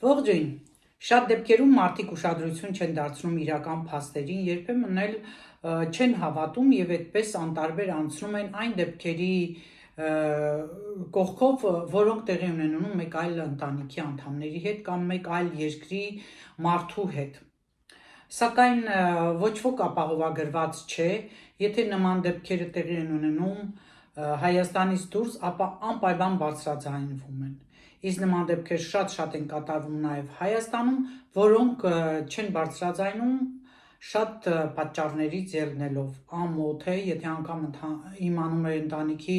Ողջույն, շատ դեպքերում մարդիկ ուշադրություն չեն դարձնում իրական փաստերին, երբեմն էլ չեն հավատում եւ այդպես անտարբեր անցնում են այն դեպքերի կողքով, որոնք տեղի ունենում մեկ այլ ընտանիքի անդամների հետ կամ մեկ այլ երկրի մարդու հետ։ Սակայն ոչ ոք ապահովագրված չէ, եթե նման դեպքերը տեղի են ունենում Հայաստանից դուրս, ապա անպայման բարձրաձայնվում են։ Իսկ նման դեպքեր շատ են կատարվում նաև Հայաստանում, որոնք չեն բարձրաձայնում շատ պատճառներից ելնելով։ Ամոթ է, եթե անգամ իմանում է ընտանիքի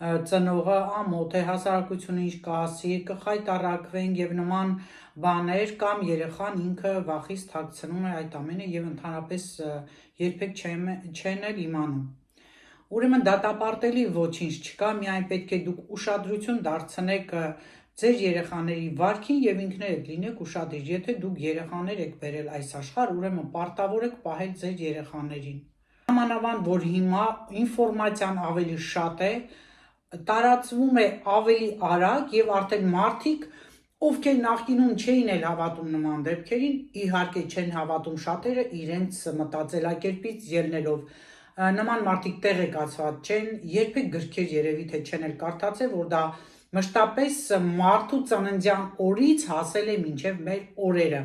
ծնողը, ամոթ է, հասարակությունը ինչ կասի, կխայտառակվեն եւ նման բաներ, կամ երեխան ինքը վախից թաքցնում է այդ ամենը եւ ընդհանրապես երբեք չեն էլ իմանում։ Ուրեմն դատապարտելի ոչինչ չկա, միայն պետք է դուք ուշադրություն դարձնեք ձեր երեխաների վարքին եւ ինքներդ լինեք ուշադիր։ Եթե դուք երեխաներ եք բերել այս աշխարհ, ուրեմն պարտավոր եք պահել ձեր երեխաներին։ Նամանավանդ որ հիմա ինֆորմացիան ավելի շատ է, տարածվում է ավելի արագ եւ արդեն մարդիկ, ովքեր նախկինում չէին էլ հավատում նման դեպքերին, իհարկե չեն հավատում շատերը իրենց մտածելակերպից ելնելով։ Նման մարդիկ տեղեկացված չեն, երբեք գրքեր երևի թե չեն էլ կարդացել, որ դա մշտապես մարդու ծննդյան օրից հասել է մինչև մեր օրերը։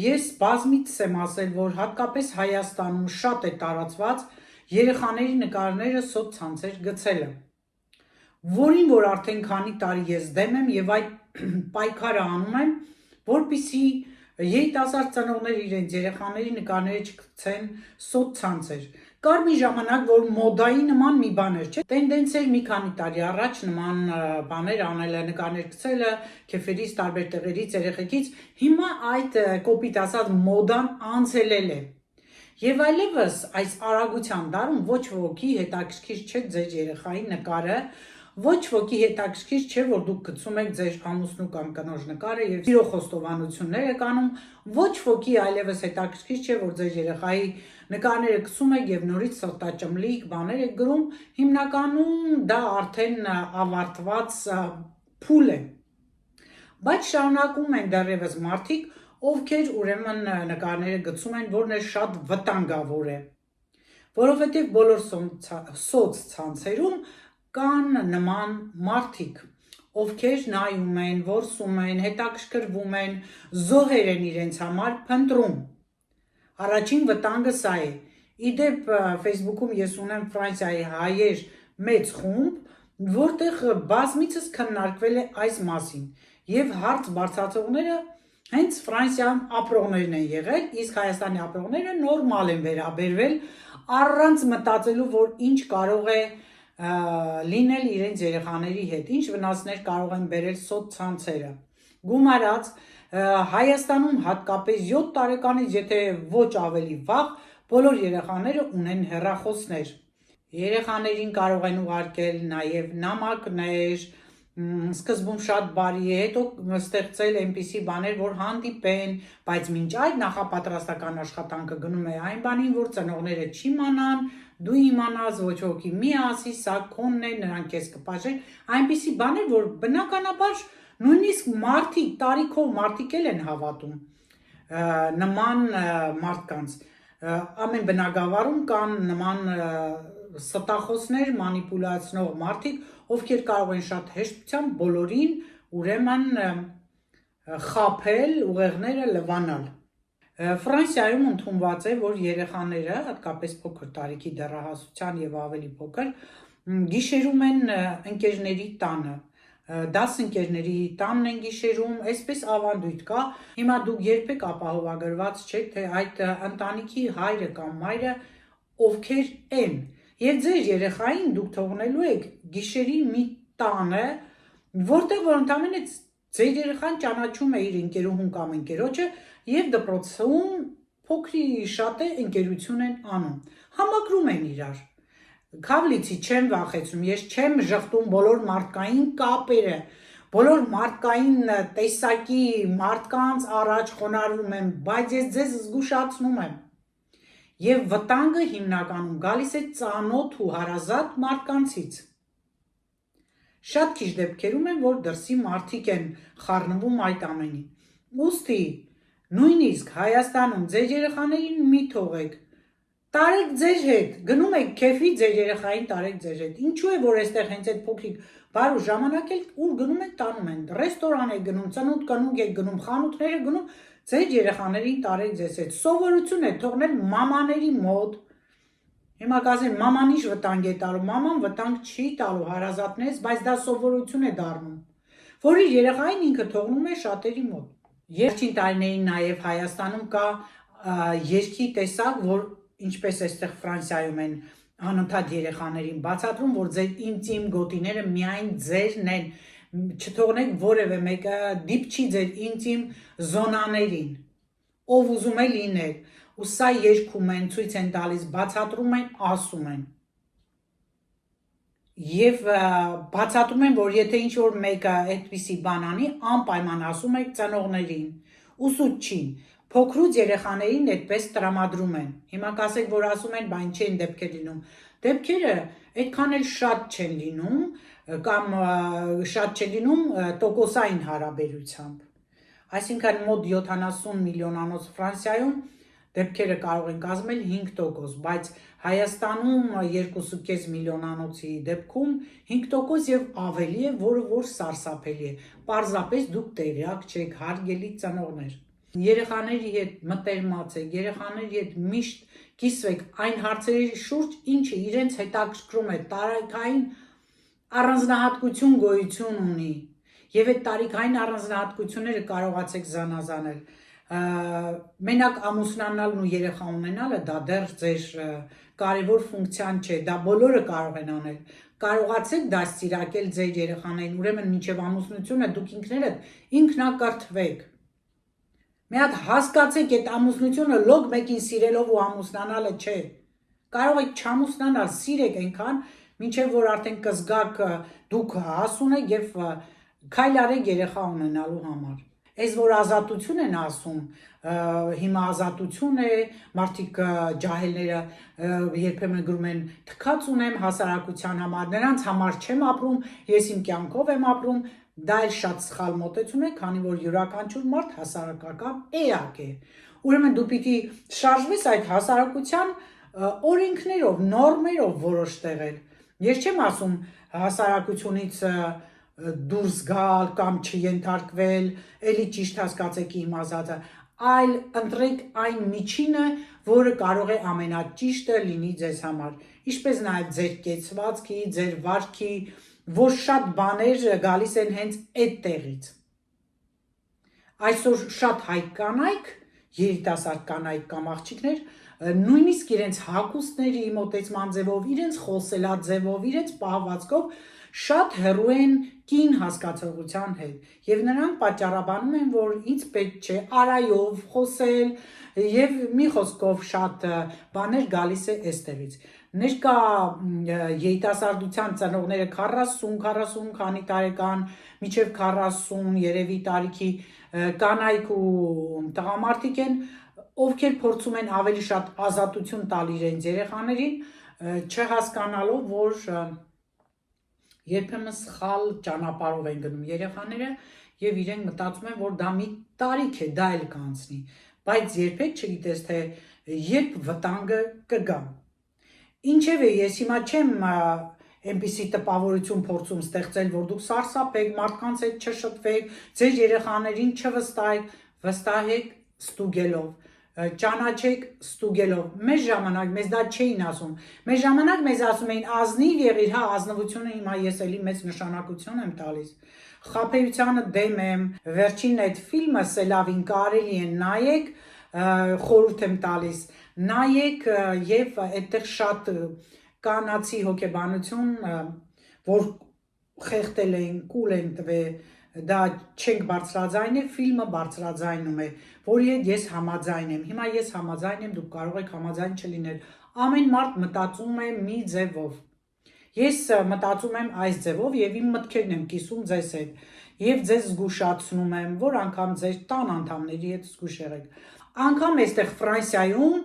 Ես բազմիցս եմ ասել, որ հատկապես Հայաստանում շատ է տարածված երեխաների նկարները սոցցանցեր գցելը, որին որ արդեն քանի տարի ես դեմ եմ եւ այդ պայքարը անում եմ, որպեսզի երիտասարդ ծնողներ իրենց երեխաների նկարները չգցեն սոցցանցեր։ Կար մի ժամանակ, որ մոդայի նման մի բան էր, չէ՞, տենդենս էր մի քանի տարի առաջ նման բաներ անելը, նկարներ գցելը, քեֆերից, տարբեր տեղերից, երեխեքից, հիմա այդ կոպիտ ասած մոդան անցելել է։ Եվ այլևս այս արագության դարում ոչ ոքի հետաքրքիր չէ ձեր երեխայի նկարը, ոչ ոքի հետաքրքիր չէ, որ դուք գցում եք ձեր ամուսնու կամ կնոջ նկարը եւ սիրո խոստովանություններ եք անում, ոչ ոքի այլևս հետաքրքիր չէ, որ ձեր երեխայի նկարները գցում եք եւ նորից սրտաճմլիկ բաներ եք գրում, հիմնականում դա արդեն ավարտված փուլ է։ Բայց շարունակում են դեռևս մարդիկ, ովքեր ուրեմն նկարները գցում են, որն է շատ վտանգավոր է, որովհետեւ բոլոր սոցցանցերում կան նման մարդիկ, ովքեր նայում են, որսում են, հետաքրքրվում են, զոհեր են իրենց համար փնտրում։ Առաջին վտանգը սա է։ Իդեպ Facebook-ում ես ունեմ Ֆրանսիայի հայեր մեծ խումբ, որտեղ բազմիցս քննարկվել է այս մասին, եւ հարց բարձրացողները հենց Ֆրանսիայում ապրողներն են եղել, իսկ Հայաստանի ապրողները նորմալ են վերաբերվել, առանց մտածելու, որ ինչ կարող է լինել իրենց երեխաների հետ, ինչ վնասներ կարող են բերել սոցցանցերը։ Գումարած Հայաստանում հատկապես 7 տարեկանից, եթե ոչ ավելի վաղ, բոլոր երեխաները ունեն հեռախոսներ։ Երեխաներին կարող են ուղարկել նաև նամակներ, սկզբում շատ բարի է, հետո ստեղծել այնպիսի բաներ, որ հանդիպեն, բայց մինչ այդ նախապատրաստական աշխատանքը գնում է այն բանին, որ ծնողները չիմանան, դու իմանաս, ոչ ոքի մի ասի, սա քոնն է, նրանք քեզ կպաշեն, այնպիսի բաներ, որ բնականաբար նույնիսկ մարդիկ, տարիքով մարդիկ էլ են հավատում նման մարդկանց։ Ամեն բնակավարում կան նման ստախոսներ, մանիպուլացնող մարդիկ, ովքեր կարող են շատ հեշտությամբ բոլորին ուրեմն խաբել, ուղեղները լվանալ։ Ֆրանսիայում ընդունված է, որ երեխաները, հատկապես փոքր տարիքի դեռահասության եւ ավելի փոքր, գիշերում են ընկերների տանը, դասընկերների տանն են գիշերում, այսպես ավանդույթ կա։ Հիմա դուք երբեք ապահովագրված չեք, թե այդ ընտանիքի հայրը կամ մայրը ովքեր են, եւ ձեր երեխային դուք թողնելու եք գիշերի մի տանը, որտեղ որ ընդամենը ձեր երեխան ճանաչում է իր ընկերուհուն կամ ընկերոջը եւ դպրոցում փոքրի շատ է ընկերություն են անում, համակրում են իրար։ Քավլիցի չեմ վախեցում, ես չեմ ժխտում բոլոր մարդկային կապերը, բոլոր մարդկային տեսակի մարդկանց առաջ խոնարհվում եմ, բայց ես ձեզ զգուշացնում եմ։ Եվ վտանգը հիմնականում գալիս է ծանոթ ու հարազատ մարդկանցից։ Շատ քիչ դեպքերում են, որ դրսի մարդիկ են խառնվում այդ ամենին։ Ուստի նույնիսկ Հայաստանում ձեր երեխաներին մի թողեք, տարեք ձեր հետ, գնում եք քեֆի ձեր երեխային տարեք ձեր հետ։ Ինչու է որ այստեղ հենց այդ փոքրիկ բարու ժամանակ էլ ուր գնում եք տանում են, ռեստորան եք գնում, ծնունդ կնունկ եք գնում, խանութներ եք գնում, ձեր երեխաներին տարեք ձեզ հետ։ Սովորություն է թողնել մամաների մոտ։ Հիմա կասեն մաման ինչ վտանգ է տալու, մաման վտանգ չի տալու հարազատներից, բայց դա սովորություն է դառնում, որ իր երեխային ինքը թողնում է շատերի մոտ։ Վերջին տարիներին նաև Հայաստանում կա երգի տեսակ, որ ինչպես այստեղ Ֆրանսիայում են անընդհատ երեխաներին բացատրում, որ ձեր ինտիմ գոտիները միայն ձերն են, չթողնեք որևէ մեկը դիպչի ձեր ինտիմ զոնաներին, ով ուզում է լինել, ու սա երգում են, ցույց են տալիս, բացատրում են, ասում են։ Եվ բացատրում են, որ եթե ինչ-որ մեկը այդպիսի բան անի, անպայման ասում եք ծնողներին, ուսուցչին, փոքրուց երեխաներին այդպես տրամադրում են։ Հիմա կասեք, որ ասում են, բան չեն դեպքեր լինում։ Դեպքերը այդքան էլ շատ չեն լինում, կամ շատ չեն լինում տոկոսային հարաբերությամբ։ Այսինքն մոտ 70 միլիոնանոց Ֆրանսիայում դեպքերը կարող են կազմել 5%, բայց Հայաստանում 2.5 միլիոնանոցի դեպքում 5% եւ ավելի է, որը որ սարսափելի է։ Պարզապես դուք տեղյակ չեք, հարգելի ծնողներ։ Երեխաների հետ մտերմացեք, երեխաների հետ միշտ կիսվեք այն հարցերի շուրջ, ինչը իրենց հետաքրքրում է, տարիքային առանձնահատկություն գոյություն ունի, եւ այդ տարիքային առանձնահատկությունները կարողացեք զանազանել։ Մենակ ամուսնանալն ու երեխա ունենալը դա դեռ ձեր կարևոր ֆունկցիան չէ, դա բոլորը կարող են անել։ Կարողացեք դաստիարակել ձեր երեխաներին, ուրեմն մինչև ամուսնությունը դուք ինքներդ ինքնակրթվեք։ Մի հատ հասկացեք, այդ ամուսնությունը լոկ մեկին սիրելով ու ամուսնանալը չէ։ Կարող եք չամուսնանալ, սիրեք այնքան, մինչև որ արդեն կզգաք դուք հասուն եք եւ քայլ արեք երեխա ունենալու համար։ Այս որ ազատություն են ասում, հիմա ազատություն է, մարդիկ ջահելները երբեմն գրում են թքած ունեմ հասարակության համար, նրանց համար չեմ ապրում, ես իմ կյանքով եմ ապրում, դա էլ շատ սխալ մոտեցում է, քանի որ յուրաքանչյուր մարդ հասարակական էակ է։ Ուրեմն դու պիտի շարժվես այդ հասարակության օրենքներով, նորմերով որոշ տեղեր։ Ես չեմ ասում հասարակությունից դուրս գալ կամ չենթարկվել, էլի ճիշտ հասկացեք իմ ասածը, այլ ընտրեք այն միջինը, որը կարող է ամենաճիշտը լինի ձեզ համար, ինչպես նաև ձեր կեցվածքի, ձեր վարքի, որ շատ բաներ գալիս են հենց այդ տեղից։ Այսօր շատ հայ կանայք, երիտասարդ կանայք կամ աղջիկներ, նույնիսկ իրենց հագուստների մոտեցման ձևով, իրենց խոսելաձևով, իրենց պահվածքով շատ հեռու են կին հասկացողության հետ եւ նրանք պատճառաբանում են, որ ինձ պետք չէ արայով խոսել եւ մի խոսքով շատ բաներ գալիս է այստեղից։ Ներկա երիտասարդության ծնողները 40 քանի տարեկան, մինչև 40 երևի տարիքի կանայք ու տղամարդիկ են, ովքեր փորձում են ավելի շատ ազատություն տալ իրենց երեխաներին, չհասկանալով, որ երբեմն սխալ ճանապարհով են գնում երեխաները եւ իրենք մտածում են, որ դա մի տարիք է, դա էլ կանցնի, բայց երբեք չգիտես թե երբ վտանգը կգա։ Ինչևէ, ես հիմա չեմ այնպիսի տպավորություն փորձում ստեղծել, որ դուք սարսափեք, մարդկանց հետ չշփվեք, ձեր երեխաներին չվստահեք, վստահեք ստուգելով, ճանաչեք ստուգելով։ Մեր ժամանակ մեզ դա չէին ասում։ Մեր ժամանակ մեզ ասում էին ազնիվ եղիր, հա, ազնվությունը հիմա ես էլի մեծ նշանակություն եմ տալիս։ Խաբեությանը դեմ եմ, վերջին այդ ֆիլմը Սելավին կարելի է նայեք, խորհուրդ եմ տալիս, նայեք եւ այդտեղ շատ կանացի հոգեբանություն, որ խեղդել են, կուլ են տվել, դա չենք բարձրաձայնել, ֆիլմը բարձրաձայնում է, որի հետ ես համաձայն եմ։ Հիմա ես համաձայն եմ, դուք կարող եք համաձայն չլինել։ Ամեն մարդ մտածում է մի ձևով։ Ես մտածում եմ այս ձևով եւ իմ մտքերն եմ կիսում ձեզ հետ եւ ձեզ զգուշացնում եմ, որ անգամ ձեր տան անդամների հետ զգուշ եղեք։ Անգամ այստեղ Ֆրանսիայում,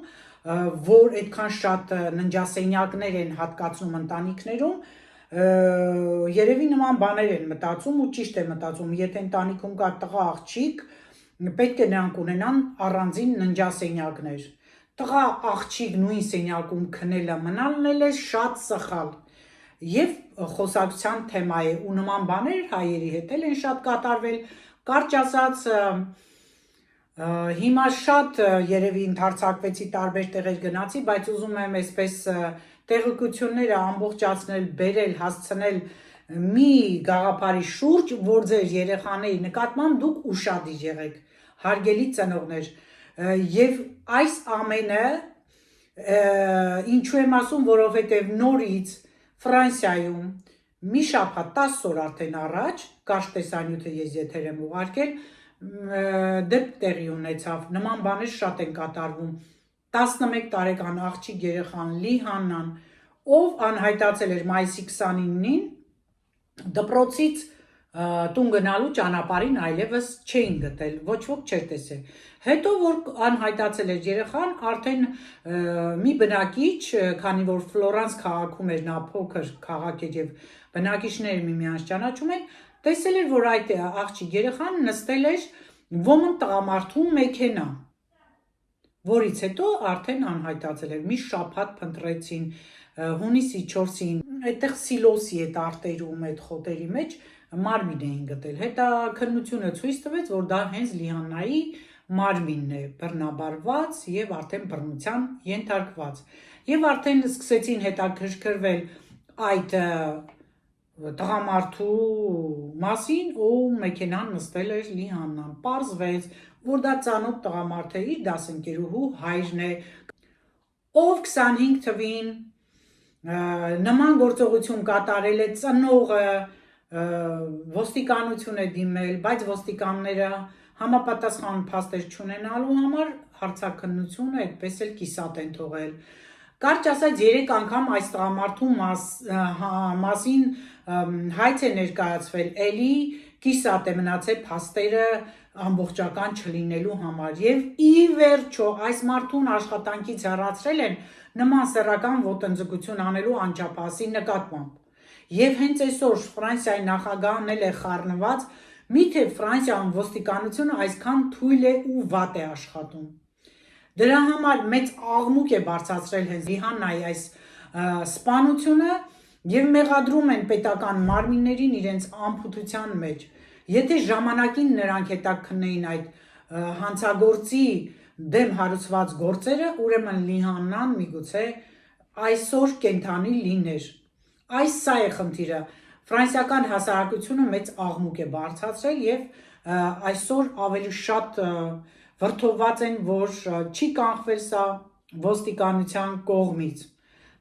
որ այդքան շատ ննջասենյակներ են հատկացնում ընտանիքներում, երևի նման բաներ են մտածում ու ճիշտ է մտածում, եթե ընտանիքում կա տղա աղջիկ, պետք է նրանք ունենան առանձին ննջասենյակներ։ Տղա աղջիկ նույն սենյակում քնելը մնալն է շատ սխալ եւ խոսակցության թեմա է ու նման բաներ հայերի հետ են շատ կատարվել, կարճ ասած հիմա շատ երևի ընդարձակվեցի տարբեր տեղեր գնացի, բայց ուզում եմ այսպես տեղեկությունները ամբողջացնել, բերել, հասցնել մի գաղափարի շուրջ, որ ձեր երեխաների նկատմամբ դուք ուշադիր եղեք, հարգելի ծնողներ, եւ այս ամենը ինչու եմ ասում, որովհետեւ նորից Ֆրանսիայում մի շաբաթ 10 օր արդեն առաջ կարճ տեսանյութը ես եթեր եմ ուղարկել, դեպք տեղի ունեցավ, նման բաներ շատ են կատարվում, 11 տարեկան աղջիկ երեխան Լիհաննան, ով անհայտացել էր մայիսի 29-ին, դպրոցից տուն գնալու ճանապարհին այլևս չէին գտել, ոչ ոք չէր տեսել։ Հետո որ անհայտացել էր երեխան, արդեն մի բնակիչ, քանի որ Ֆլորանս քաղաքում էր, նա փոքր քաղաք էր եւ բնակիչները միմյանց ճանաչում են, տեսել էր, որ այդ աղջիկ երեխան նստել էր ոմն տղամարդու մեքենա, որից հետո արդեն անհայտացել էր։ Մի շաբաթ փնտրեցին, հունիսի 4-ին, այդտեղ սիլոսի այդ արտերում, այդ խոտերի մեջ մարմին էին գտել։ Հետաքննությունը ցույց տվեց, որ դա հենց Լիհաննայի մարմինն է, բռնաբարված եւ արդեն բռնության ենթարկված։ Եվ արդեն սկսեցին հետաքրքրվել այդ տղամարդու մասին ու մեքենան նստել էր Լիհաննան։ Պարզվեց, որ դա ծանոթ տղամարդ է, իր դասընկերուհու հայրն է, ով 25 թվին նման գործողություն կատարել է, ծնողը ոստիկանություն է դիմել, բայց ոստիկանները համապատասխան փաստեր չունենալու համար հարցաքննությունը այդպես էլ կիսատ են թողել։ Կարճ ասած 3 անգամ այս տղամարդու մասին հայց է ներկայացվել, էլի կիսատ է մնացել փաստերը ամբողջական չլինելու համար եւ ի վերջո այս մարդուն աշխատանքից հեռացրել են նման սեռական ոտնձգություն անելու անչափահասի նկատմամբ։ Եվ հենց այսօր Ֆրանսիայի նախագահն էլ է խառնված, միթե Ֆրանսիայում ոստիկանությունը այսքան թույլ է ու վատ է աշխատում։ Դրա համար մեծ աղմուկ է բարձրացրել հենց Լիհաննայի այս սպանությունը եւ մեղադրում են պետական մարմիններին իրենց անփութության մեջ։ Եթե ժամանակին նրանք հետաքննեին այդ հանցագործի դեմ հարուցված գործերը, ուրեմն Լիհաննան միգուցե այսօր կենթանի լիներ։ Սա է խնդիրը։ Ֆրանսիական հասարակությունը մեծ աղմուկ է բարձրացրել եւ այսօր ավելի շատ վրդովված են, որ չի կանխվել սա ոստիկանության կողմից։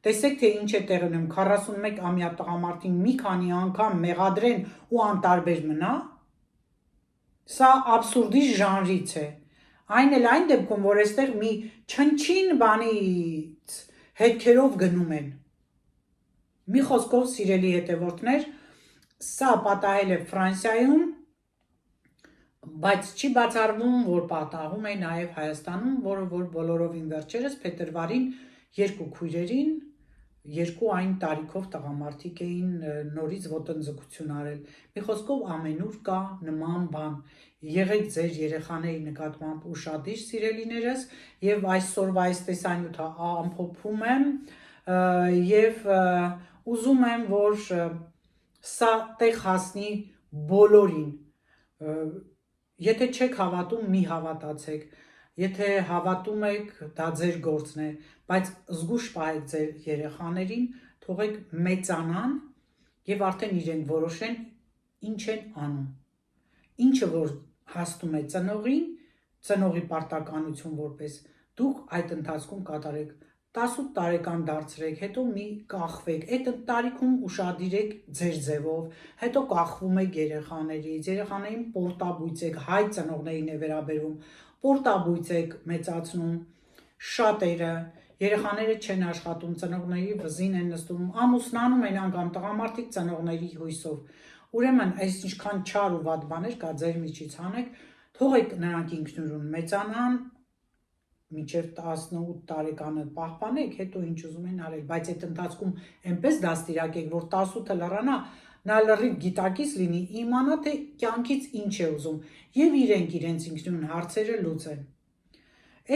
Տեսեք, թե ինչ է տեղի ունենում, 41-ամյա տղամարդին մի քանի անգամ մեղադրեն ու անտարբեր մնա, սա աբսուրդի ժանրից է։ Այն էլ այն դեպքում, որ այստեղ մի չնչին բանից հետքերով գնում են։ Մի խոսքով, սիրելի հետևորդներ, սա պատահել է Ֆրանսիայում, բայց չի բացառվում, որ պատահում է նաև Հայաստանում, որը որ բոլորովին վերջերս փետրվարին 2 քույրերին, 2 այն տարիքով տղամարդիկ էին նորից ոտնձգություն արել։ Մի խոսքով ամենուր կա նման բան։ Եղեք ձեր երեխաների նկատմամբ ուշադիր, սիրելիներս, եւ այսօրվա այս տեսանյութը ամփոփում եմ եւ ուզում եմ, որ սա տեղ հասնի բոլորին։ Եթե չեք հավատում, մի հավատացեք։ Եթե հավատում եք, դա ձեր գործն է, բայց զգուշ պահեք ձեր երեխաներին, թողեք մեծանան եւ արդեն իրենք որոշեն ինչ են անում։ Ինչը որ հասնում է ծնողին, ծնողի պարտականություն որպես դուք այդ ընթացքում կատարեք, 18 տարեկան դարձրեք, հետո մի կախվեք, այդ տարիքում ուշադիրեք ձեր ձևով, հետո կախվում եք երեխաներից, երեխաներին պորտաբույծ եք, հայ ծնողներին է վերաբերվում, պորտաբույծ եք մեծացնում, շատերը, երեխաները չեն աշխատում, ծնողների վզին են նստում, ամուսնանում են անգամ տղամարդիկ ծնողների հույսով։ Ուրեմն այս ինչքան չար ու վատ բաներ կա ձեր միջից հանեք, թողեք նրանք ինքնուրույն մեծանան, մինչև 18 տարեկանը պահպանեք, հետո ինչ ուզում են արել, բայց այդ ընթացքում այնպես դաստիարակեք, որ 18-ը լրանա, նա լրիվ գիտակից լինի, իմանա, թե կյանքից ինչ է ուզում, եւ իրենք իրենց ինքնուրույն հարցերը լուծեն։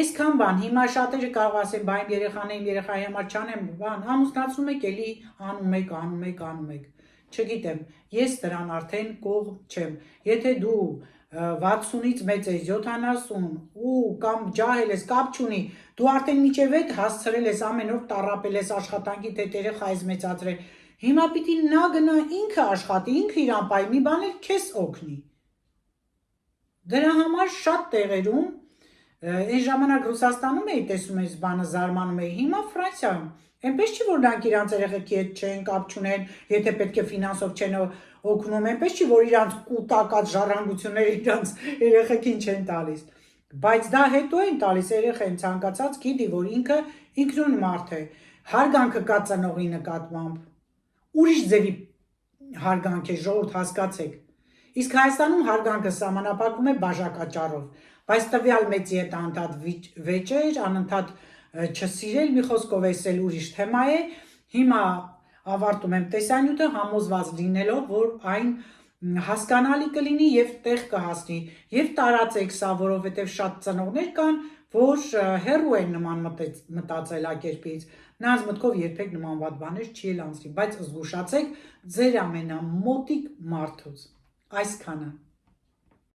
Այսքան բան, հիմա շատերը կարող ասեն, բա իմ երեխայի համար չանեմ, բան, ամուսնացնում եք, էլի անում եք։ Չգիտեմ, ես դրան արդեն կողմ չեմ։ Եթե դու 60-ից մեծ ես, 70 ու կամ ջահել ես, կապ չունի, դու արդեն մինչև այդ հասցրել ես ամեն օր տառապել ես աշխատանքի թե երեխայից մեծացրել։ Հիմա պիտի նա գնա ինքը աշխատի, ինքը իրան պահի, մի բան էլ քեզ օգնի։ Դրա համար շատ տեղերում այն ժամանակ Ռուսաստանում էի տեսում այս բանը, զարմանում էի, հիմա Ֆրանսիայում այնպես չի, որ նրանք իրանց երեխեքի հետ չեն, կապ չունեն, եթե պետք է ֆինանսով չեն օգնում, այնպես չի, որ իրանց կուտակած ժառանգությունները իրանց երեխեքին չեն տալիս, բայց դա հետո են տալիս, երեխան ցանկացած գիտի, որ ինքը ինքնուրույն մարդ է, հարգանքը կա ծնողի նկատմամբ, ուրիշ ձևի հարգանք է, ժողովուրդ հասկացեք, իսկ Հայաստանում հարգանքը սահմանափակվում է բաժակաճառով, բայց տվյալ մեծի հետ անընդհատ վեճեր, անընդհատ չսիրել, մի խոսքով էսել ուրիշ թեմա է, հիմա ավարտում եմ տեսանյութը համոզված լինելով, որ այն հասկանալի կլինի և տեղ կհասնի և տարածեք սա, որովհետև շատ ծնողներ կան, որ հեռու են նման մտածելակերպից, նրանց մտքով երբեք նման վատ բաներ չի էլ անցնի, բայց զգուշացեք ձեր ամենամոտիկ մարդուց, այսքանը։